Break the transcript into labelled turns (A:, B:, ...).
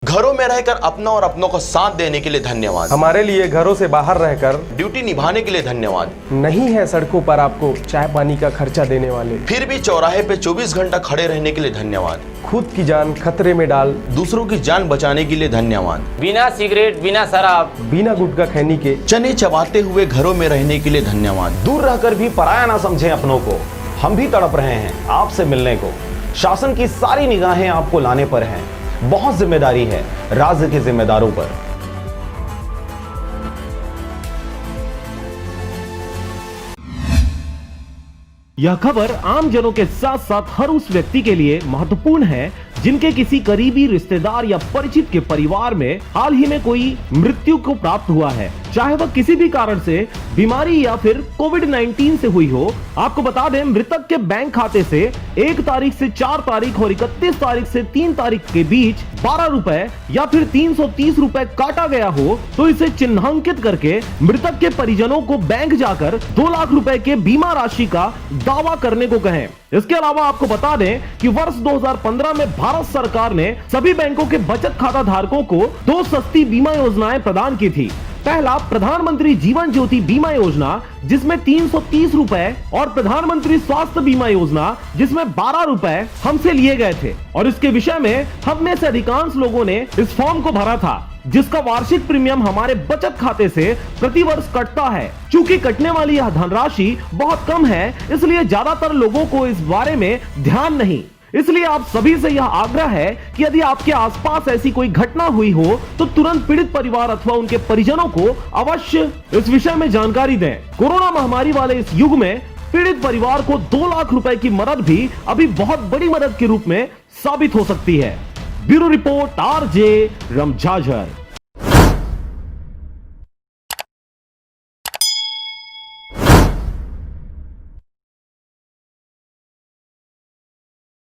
A: घरों में रहकर अपना और अपनों को साथ देने के लिए धन्यवाद।
B: हमारे लिए घरों से बाहर रहकर
A: ड्यूटी निभाने के लिए धन्यवाद।
B: नहीं है सड़कों पर आपको चाय पानी का खर्चा देने वाले,
A: फिर भी चौराहे पे 24 घंटा खड़े रहने के लिए धन्यवाद।
B: खुद की जान खतरे में डाल
A: दूसरों की जान बचाने के लिए धन्यवाद।
C: बिना सिगरेट, बिना शराब,
B: बिना गुटखा खैनी के
A: चने चबाते हुए घरों में रहने के लिए धन्यवाद।
D: दूर रहकर भी पराया ना समझें अपनों को। हम भी तड़प रहे हैं आपसे मिलने को। शासन की सारी निगाहें आपको लाने पर हैं। बहुत जिम्मेदारी है राज्य के जिम्मेदारों पर।
E: यह खबर आम जनों के साथ साथ हर उस व्यक्ति के लिए महत्वपूर्ण है जिनके किसी करीबी रिश्तेदार या परिचित के परिवार में हाल ही में कोई मृत्यु को प्राप्त हुआ है, चाहे वह किसी भी कारण से बीमारी या फिर कोविड-19 से हुई हो। आपको बता दें, मृतक के बैंक खाते से 1 तारीख से 4 तारीख और 31 तारीख से 3 तारीख के बीच 12 रुपए या फिर 330 रुपए काटा गया हो तो इसे चिन्हांकित करके मृतक के परिजनों को बैंक जाकर 2 लाख रुपए के बीमा राशि का दावा करने को कहें। इसके अलावा आपको बता दें कि वर्ष 2015 में भारत सरकार ने सभी बैंकों के बचत खाता धारकों को 2 सस्ती बीमा योजनाएं प्रदान की थी। पहला प्रधानमंत्री जीवन ज्योति बीमा योजना जिसमें 330 रुपए और प्रधानमंत्री स्वास्थ्य बीमा योजना जिसमें 12 रुपए हमसे लिए गए थे और इसके विषय में हम में से अधिकांश लोगों ने इस फॉर्म को भरा था जिसका वार्षिक प्रीमियम हमारे बचत खाते से प्रति वर्ष कटता है। चूंकि कटने वाली यह धनराशि बहुत कम है इसलिए ज्यादातर लोगों को इस बारे में ध्यान नहीं। इसलिए आप सभी से यह आग्रह है कि यदि आपके आसपास ऐसी कोई घटना हुई हो तो तुरंत पीड़ित परिवार अथवा उनके परिजनों को अवश्य इस विषय में जानकारी दें। कोरोना महामारी वाले इस युग में पीड़ित परिवार को 2 लाख रुपए की मदद भी अभी बहुत बड़ी मदद के रूप में साबित हो सकती है। Bureau report, RJ रमझाझर।